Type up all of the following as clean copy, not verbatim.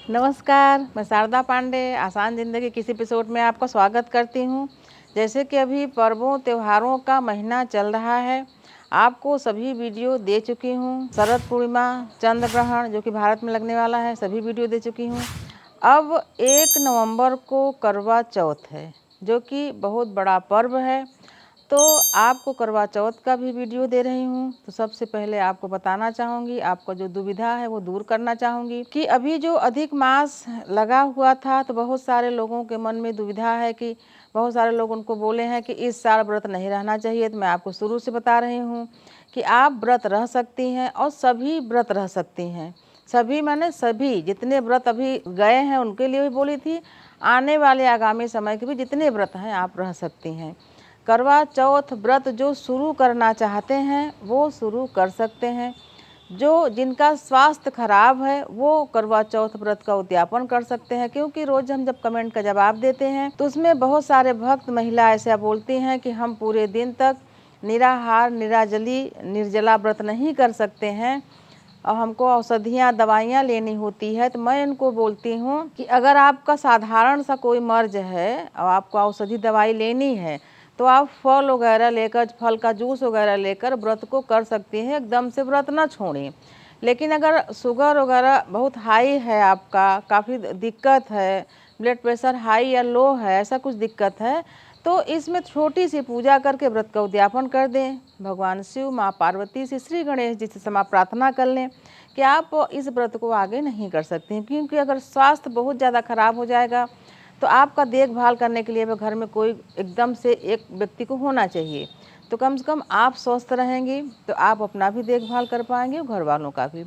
नमस्कार, मैं शारदा पांडे आसान ज़िंदगी किसी एपिसोड में आपका स्वागत करती हूँ। जैसे कि अभी पर्वों त्योहारों का महीना चल रहा है, आपको सभी वीडियो दे चुकी हूँ। शरद पूर्णिमा, चंद्र ग्रहण जो कि भारत में लगने वाला है, सभी वीडियो दे चुकी हूँ। अब 1 नवंबर को करवा चौथ है, जो कि बहुत बड़ा पर्व है। तो आपको करवा चौथ का भी वीडियो दे रही हूँ। तो सबसे पहले आपको बताना चाहूँगी, आपका जो दुविधा है वो दूर करना चाहूँगी कि अभी जो अधिक मास लगा हुआ था, तो बहुत सारे लोगों के मन में दुविधा है कि बहुत सारे लोग उनको बोले हैं कि इस साल व्रत नहीं रहना चाहिए। तो मैं आपको शुरू से बता रही हूँ कि आप व्रत रह सकती हैं और सभी व्रत रह सकती हैं। सभी माने सभी, जितने व्रत अभी गए हैं उनके लिए भी बोली थी, आने वाले आगामी समय के भी जितने व्रत हैं आप रह सकती हैं। करवा चौथ व्रत जो शुरू करना चाहते हैं वो शुरू कर सकते हैं। जो जिनका स्वास्थ्य खराब है वो करवा चौथ व्रत का उद्यापन कर सकते हैं, क्योंकि रोज हम जब कमेंट का जवाब देते हैं तो उसमें बहुत सारे भक्त महिला ऐसा बोलती हैं कि हम पूरे दिन तक निराहार निराजली निर्जला व्रत नहीं कर सकते हैं और हमको औषधियाँ दवाइयाँ लेनी होती है। तो मैं इनको बोलती हूँ कि अगर आपका साधारण सा कोई मर्ज है और आपको औषधि दवाई लेनी है तो आप फल वगैरह लेकर, फल का जूस वगैरह लेकर व्रत को कर सकती हैं। एकदम से व्रत ना छोड़ें। लेकिन अगर शुगर वगैरह बहुत हाई है, आपका काफ़ी दिक्कत है, ब्लड प्रेशर हाई या लो है, ऐसा कुछ दिक्कत है, तो इसमें छोटी सी पूजा करके व्रत का उद्यापन कर दें। भगवान शिव, माँ पार्वती से, श्री गणेश जी से क्षमा प्रार्थना कर लें कि आप इस व्रत को आगे नहीं कर सकते हैं। क्योंकि अगर स्वास्थ्य बहुत ज़्यादा खराब हो जाएगा तो आपका देखभाल करने के लिए घर में कोई एकदम से एक व्यक्ति को होना चाहिए। तो कम से कम आप स्वस्थ रहेंगी तो आप अपना भी देखभाल कर पाएंगे और घर वालों का भी।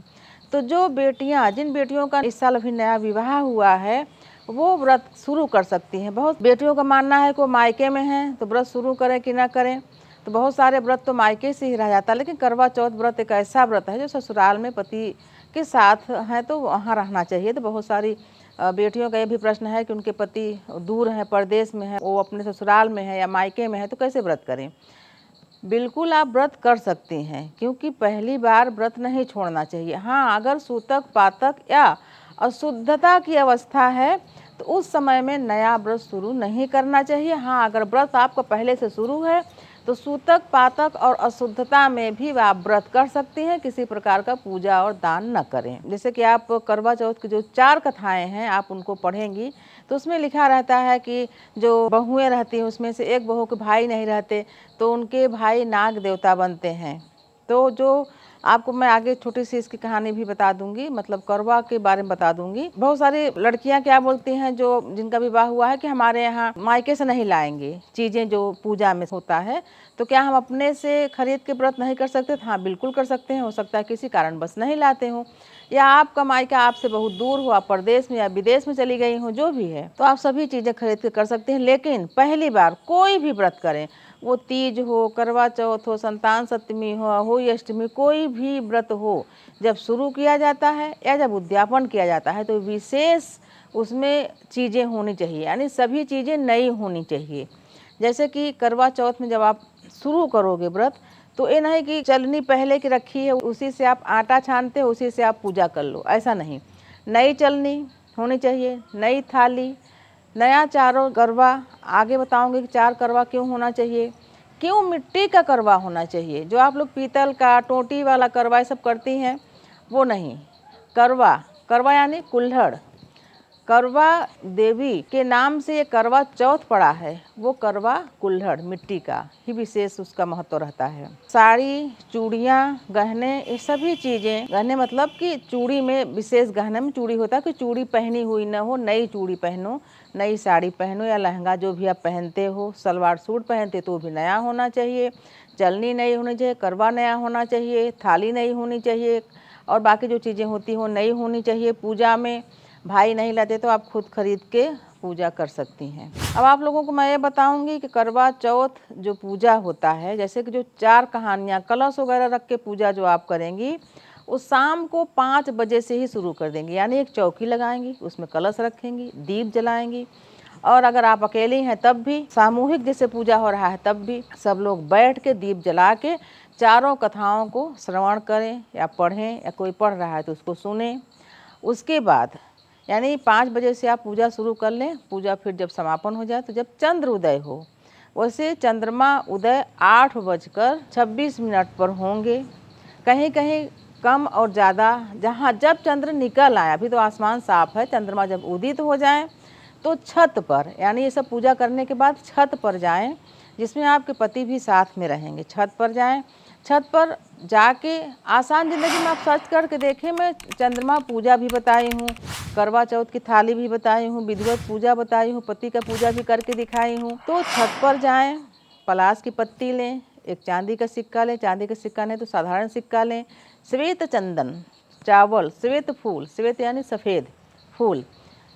तो जो बेटियां, जिन बेटियों का इस साल अभी नया विवाह हुआ है, वो व्रत शुरू कर सकती हैं। बहुत बेटियों का मानना है कि वो मायके में हैं तो व्रत शुरू करें कि ना करें। तो बहुत सारे व्रत तो मायके से ही रह जाता है, लेकिन करवा चौथ व्रत एक ऐसा व्रत है जो ससुराल में पति के साथ है तो वहाँ रहना चाहिए। तो बहुत सारी बेटियों का ये भी प्रश्न है कि उनके पति दूर हैं, परदेश में हैं, वो अपने ससुराल में है या मायके में है, तो कैसे व्रत करें। बिल्कुल आप व्रत कर सकती हैं, क्योंकि पहली बार व्रत नहीं छोड़ना चाहिए। हाँ, अगर सूतक पातक या अशुद्धता की अवस्था है तो उस समय में नया व्रत शुरू नहीं करना चाहिए। हाँ, अगर व्रत आपका पहले से शुरू है तो सूतक पातक और अशुद्धता में भी आप व्रत कर सकती हैं। किसी प्रकार का पूजा और दान न करें। जैसे कि आप करवा चौथ की जो 4 कथाएं हैं आप उनको पढ़ेंगी तो उसमें लिखा रहता है कि जो बहुएं रहती हैं उसमें से एक बहू के भाई नहीं रहते तो उनके भाई नाग देवता बनते हैं। तो जो आपको मैं आगे छोटी सी इसकी कहानी भी बता दूंगी, मतलब करवा के बारे में बता दूंगी। बहुत सारी लड़कियां क्या बोलती हैं जो जिनका विवाह हुआ है कि हमारे यहाँ मायके से नहीं लाएंगे चीज़ें जो पूजा में होता है, तो क्या हम अपने से खरीद के व्रत नहीं कर सकते। हाँ, बिल्कुल कर सकते हैं। हो सकता है किसी कारण बस नहीं लाते हो, या आपका मायका आपसे बहुत दूर हो, आप प्रदेश में या विदेश में चली गई हो, जो भी है, तो आप सभी चीज़ें खरीद के कर सकते हैं। लेकिन पहली बार कोई भी व्रत करें, वो तीज हो, करवा चौथ हो, संतान सप्तमी हो अष्टमी, कोई भी व्रत हो, जब शुरू किया जाता है या जब उद्यापन किया जाता है तो विशेष उसमें चीज़ें होनी चाहिए, यानी सभी चीज़ें नई होनी चाहिए। जैसे कि करवा चौथ में जब आप शुरू करोगे व्रत तो ये नहीं कि चलनी पहले की रखी है उसी से आप आटा छानते हो उसी से आप पूजा कर लो, ऐसा नहीं। नई चलनी होनी चाहिए, नई थाली, नया चारों करवा। आगे बताऊंगी कि 4 करवा क्यों होना चाहिए, क्यों मिट्टी का करवा होना चाहिए। जो आप लोग पीतल का टोटी वाला करवा ये सब करती हैं वो नहीं। करवा, करवा यानी कुल्हड़। करवा देवी के नाम से ये करवा चौथ पड़ा है, वो करवा कुल्हड़ मिट्टी का ही विशेष उसका महत्व रहता है। साड़ी, चूड़ियाँ, गहने, ये सभी चीज़ें, गहने मतलब कि चूड़ी में विशेष गहने में चूड़ी होता है कि चूड़ी पहनी हुई न हो, नई चूड़ी पहनो, नई साड़ी पहनो या लहंगा जो भी आप पहनते हो, सलवार सूट पहनते तो भी नया होना चाहिए, चलनी नई होनी चाहिए, करवा नया होना चाहिए, थाली नई होनी चाहिए और बाकी जो चीज़ें होती हो नई होनी चाहिए। पूजा में भाई नहीं लाते तो आप खुद खरीद के पूजा कर सकती हैं। अब आप लोगों को मैं ये बताऊंगी कि करवा चौथ जो पूजा होता है, जैसे कि जो 4 कहानियाँ कलश वगैरह रख के पूजा जो आप करेंगी, उस शाम को 5 बजे से ही शुरू कर देंगी। यानी एक चौकी लगाएंगी, उसमें कलश रखेंगी, दीप जलाएंगी, और अगर आप अकेली हैं तब भी, सामूहिक जैसे पूजा हो रहा है तब भी, सब लोग बैठ के दीप जला के चारों कथाओं को श्रवण करें या पढ़ें, या कोई पढ़ रहा है तो उसको सुने। उसके बाद यानी 5 बजे से आप पूजा शुरू कर लें। पूजा फिर जब समापन हो जाए तो जब चंद्र उदय हो, वैसे चंद्रमा उदय 8:26 पर होंगे। कहीं कहीं कम और ज़्यादा, जहाँ जब चंद्र निकल आए, अभी तो आसमान साफ है, चंद्रमा जब उदित हो जाए तो छत पर, यानी ये सब पूजा करने के बाद छत पर जाएं, जिसमें आपके पति भी साथ में रहेंगे। छत पर जाएं, छत पर जाके आसान ज़िंदगी में आप सर्च करके देखें, मैं चंद्रमा पूजा भी बताई हूँ, करवा चौथ की थाली भी बताई हूँ, विधिवत पूजा बताई हूँ, पति का पूजा भी करके दिखाई हूँ। तो छत पर जाएं, पलाश की पत्ती लें, एक चांदी का सिक्का लें, चांदी का सिक्का नहीं तो साधारण सिक्का लें, श्वेत चंदन, चावल, श्वेत फूल, श्वेत यानी सफ़ेद फूल,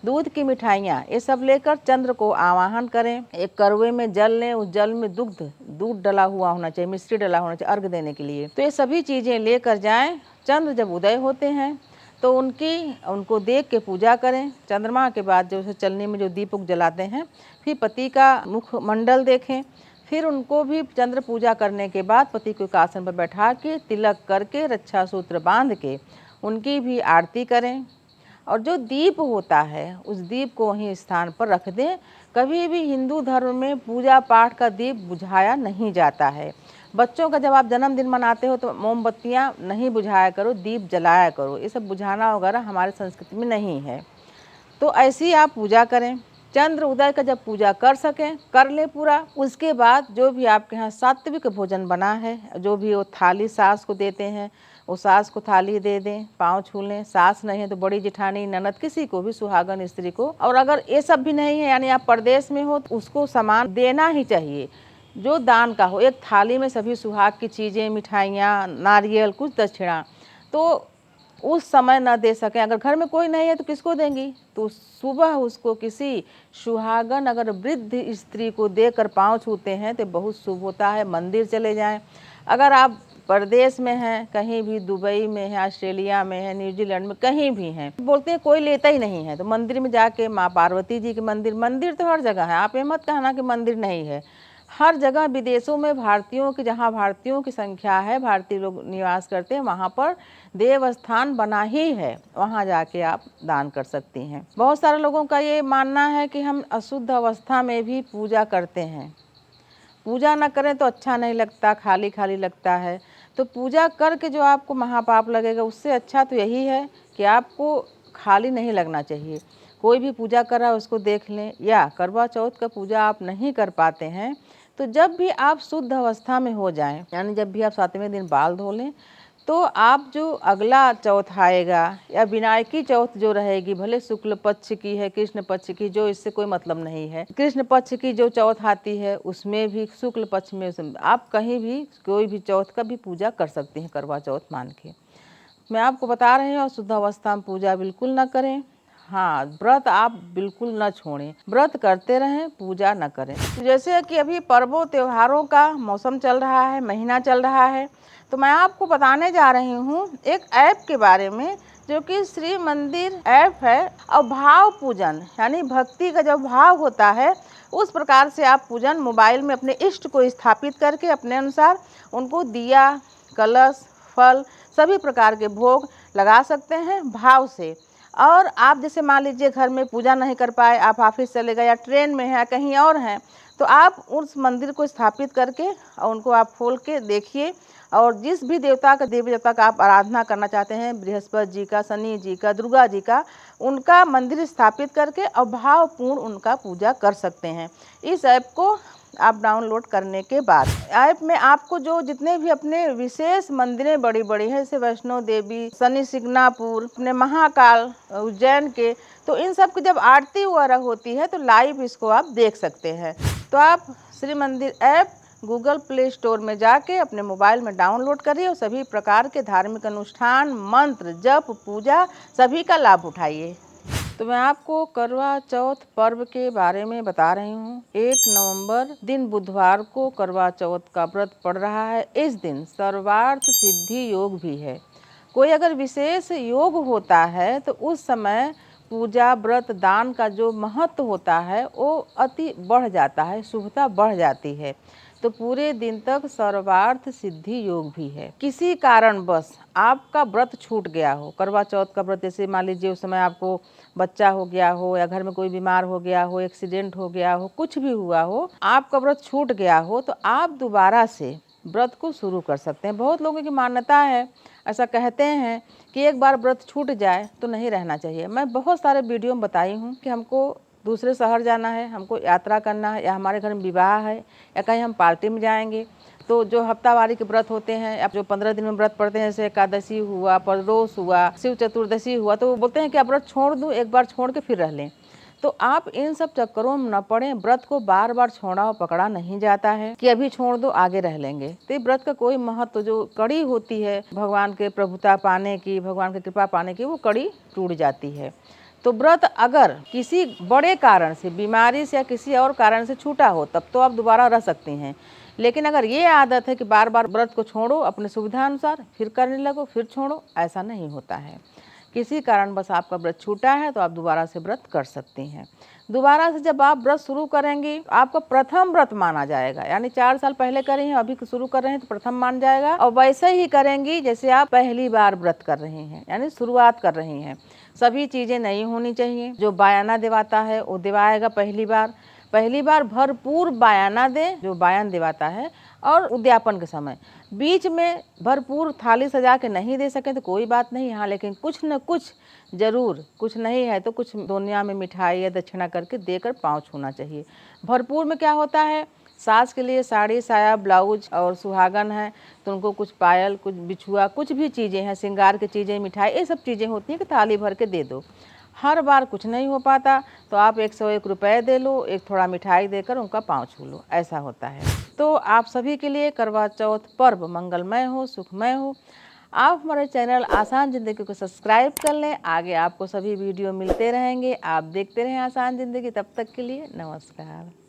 दूध की मिठाइयाँ, ये सब लेकर चंद्र को आवाहन करें। एक करवे में जल लें, उस जल में दूध डला हुआ होना चाहिए, मिश्री डला होना चाहिए अर्घ देने के लिए। तो ये सभी चीज़ें लेकर जाएं। चंद्र जब उदय होते हैं तो उनको देख के पूजा करें। चंद्रमा के बाद जो है चलनी में जो दीपक जलाते हैं, फिर पति का मुखमंडल देखें, फिर उनको भी चंद्र पूजा करने के बाद पति को एक आसन पर बैठा के तिलक करके रक्षा सूत्र बांध के उनकी भी आरती करें। और जो दीप होता है उस दीप को वहीं स्थान पर रख दें। कभी भी हिंदू धर्म में पूजा पाठ का दीप बुझाया नहीं जाता है। बच्चों का जब आप जन्मदिन मनाते हो तो मोमबत्तियाँ नहीं बुझाया करो, दीप जलाया करो। ये सब बुझाना वगैरह हमारे संस्कृति में नहीं है। तो ऐसी आप पूजा करें। चंद्र उदय का जब पूजा कर सकें कर ले पूरा। उसके बाद जो भी आपके यहाँ सात्विक भोजन बना है, जो भी वो थाली सास को देते हैं, वो सास को थाली दे दें, पाँव छू लें। सास नहीं है तो बड़ी जेठानी, ननद, किसी को भी, सुहागन स्त्री को। और अगर ये सब भी नहीं है, यानी आप परदेश में हो, तो उसको सामान देना ही चाहिए जो दान का हो। एक थाली में सभी सुहाग की चीज़ें, मिठाइयाँ, नारियल, कुछ दक्षिणा, तो उस समय न दे सकें। अगर घर में कोई नहीं है तो किसको देंगी? तो सुबह उसको किसी सुहागन अगर वृद्ध स्त्री को देकर पाँव छूते हैं तो बहुत शुभ होता है। मंदिर चले जाएं। अगर आप परदेश में हैं, कहीं भी दुबई में है, ऑस्ट्रेलिया में है, न्यूजीलैंड में, कहीं भी हैं, बोलते हैं कोई लेता ही नहीं है, तो मंदिर में जाके माँ पार्वती जी के मंदिर तो हर जगह है। आप ये मत कहना कि मंदिर नहीं है, हर जगह। विदेशों में भारतीयों की, जहाँ भारतीयों की संख्या है, भारतीय लोग निवास करते हैं, वहाँ पर देवस्थान बना ही है, वहाँ जाके आप दान कर सकती हैं। बहुत सारे लोगों का ये मानना है कि हम अशुद्ध अवस्था में भी पूजा करते हैं। पूजा न करें तो अच्छा नहीं लगता, खाली खाली लगता है। तो पूजा करके जो आपको महापाप लगेगा, उससे अच्छा तो यही है कि आपको खाली नहीं लगना चाहिए। कोई भी पूजा कर रहा है उसको देख लें। या करवा चौथ का पूजा आप नहीं कर पाते हैं तो जब भी आप शुद्ध अवस्था में हो जाएं, यानी जब भी आप 7वें दिन बाल धो लें, तो आप जो अगला चौथ आएगा या विनायकी चौथ जो रहेगी, भले शुक्ल पक्ष की है, कृष्ण पक्ष की, जो इससे कोई मतलब नहीं है। कृष्ण पक्ष की जो चौथ आती है उसमें भी, शुक्ल पक्ष में आप कहीं भी कोई भी चौथ का भी पूजा कर सकते हैं करवा चौथ मान के। मैं आपको बता रही हूँ, शुद्ध अवस्था में पूजा बिल्कुल न करें। हाँ, व्रत आप बिल्कुल न छोड़ें, व्रत करते रहें, पूजा न करें। जैसे कि अभी पर्वों त्योहारों का मौसम चल रहा है, महीना चल रहा है, तो मैं आपको बताने जा रही हूँ एक ऐप के बारे में जो कि श्री मंदिर ऐप है। और भाव पूजन, यानी भक्ति का जो भाव होता है उस प्रकार से आप पूजन मोबाइल में अपने इष्ट को स्थापित करके अपने अनुसार उनको दिया, कलश, फल, सभी प्रकार के भोग लगा सकते हैं भाव से। और आप जैसे मान लीजिए घर में पूजा नहीं कर पाए, आप ऑफिस चले गए या ट्रेन में हैं, कहीं और हैं, तो आप उस मंदिर को स्थापित करके और उनको आप खोल के देखिए। और जिस भी देवता का, देवी देवता का आप आराधना करना चाहते हैं, बृहस्पति जी का, शनि जी का, दुर्गा जी का, उनका मंदिर स्थापित करके और भावपूर्ण उनका पूजा कर सकते हैं। इस ऐप को आप डाउनलोड करने के बाद ऐप में आपको जो जितने भी अपने विशेष मंदिरें बड़ी बड़ी हैं, जैसे वैष्णो देवी, शनि सिंगनापुर, अपने महाकाल उज्जैन के, तो इन सब की जब आरती वगैरह होती है तो लाइव इसको आप देख सकते हैं। तो आप श्री मंदिर ऐप गूगल प्ले स्टोर में जाके अपने मोबाइल में डाउनलोड करिए और सभी प्रकार के धार्मिक अनुष्ठान, मंत्र, जप, पूजा सभी का लाभ उठाइए। तो मैं आपको करवा चौथ पर्व के बारे में बता रही हूँ। 1 नवंबर दिन बुधवार को करवा चौथ का व्रत पड़ रहा है। इस दिन सर्वार्थ सिद्धि योग भी है। कोई अगर विशेष योग होता है तो उस समय पूजा, व्रत, दान का जो महत्व होता है वो अति बढ़ जाता है, शुभता बढ़ जाती है। तो पूरे दिन तक सर्वार्थ सिद्धि योग भी है। किसी कारणवश आपका व्रत छूट गया हो, करवा चौथ का व्रत, जैसे मान लीजिए उस समय आपको बच्चा हो गया हो या घर में कोई बीमार हो गया हो, एक्सीडेंट हो गया हो, कुछ भी हुआ हो, आपका व्रत छूट गया हो, तो आप दोबारा से व्रत को शुरू कर सकते हैं। बहुत लोगों की मान्यता है, ऐसा कहते हैं कि एक बार व्रत छूट जाए तो नहीं रहना चाहिए। मैं बहुत सारे वीडियो में बताई हूँ कि हमको दूसरे शहर जाना है, हमको यात्रा करना है, या हमारे घर में विवाह है, या कहीं हम पार्टी में जाएंगे, तो जो हफ्तावारी के व्रत होते हैं, अब जो 15 दिन में व्रत पढ़ते हैं, जैसे एकादशी हुआ, प्रदोष हुआ, शिव चतुर्दशी हुआ, तो वो बोलते हैं कि आप व्रत छोड़ दूँ, एक बार छोड़ के फिर रह लें। तो आप इन सब चक्करों में न पड़ें। व्रत को बार बार छोड़ा और पकड़ा नहीं जाता है कि अभी छोड़ दो आगे रह लेंगे। तो व्रत का कोई महत्व, जो कड़ी होती है भगवान के प्रभुता पाने की, भगवान की कृपा पाने की, वो कड़ी टूट जाती है। तो व्रत अगर किसी बड़े कारण से, बीमारी से या किसी और कारण से छूटा हो, तब तो आप दोबारा रह सकती हैं। लेकिन अगर ये आदत है कि बार बार व्रत को छोड़ो, अपने सुविधा अनुसार फिर करने लगो, फिर छोड़ो, ऐसा नहीं होता है। किसी कारण बस आपका व्रत छूटा है तो आप दोबारा से व्रत कर सकती हैं। दोबारा से जब आप व्रत शुरू करेंगी, आपका प्रथम व्रत माना जाएगा। यानी 4 साल पहले करी हैं, अभी शुरू कर रहे हैं तो प्रथम मान जाएगा। और वैसे ही करेंगी जैसे आप पहली बार व्रत कर रही हैं, यानी शुरुआत कर रही हैं। सभी चीज़ें नहीं होनी चाहिए। जो बयाना दिवाता है वो दिवाएगा पहली बार भरपूर बयाना दे, जो बयान दिवाता है। और उद्यापन के समय बीच में भरपूर थाली सजा के नहीं दे सके तो कोई बात नहीं, हाँ, लेकिन कुछ न कुछ जरूर, कुछ नहीं है तो कुछ दुनिया में मिठाई या दक्षिणा करके देकर पाँव छूना चाहिए। भरपूर में क्या होता है, सास के लिए साड़ी, साया, ब्लाउज, और सुहागन है तो उनको कुछ पायल, कुछ बिछुआ, कुछ भी चीज़ें हैं, श्रृंगार की चीज़ें, मिठाई, ये सब चीज़ें होती हैं कि थाली भर के दे दो। हर बार कुछ नहीं हो पाता तो आप 101 रुपये दे लो, एक थोड़ा मिठाई देकर उनका पाँव छू लो, ऐसा होता है। तो आप सभी के लिए करवा चौथ पर्व मंगलमय हो, सुखमय हो। आप हमारे चैनल आसान ज़िंदगी को सब्सक्राइब कर लें, आगे आपको सभी वीडियो मिलते रहेंगे। आप देखते रहें आसान ज़िंदगी। तब तक के लिए नमस्कार।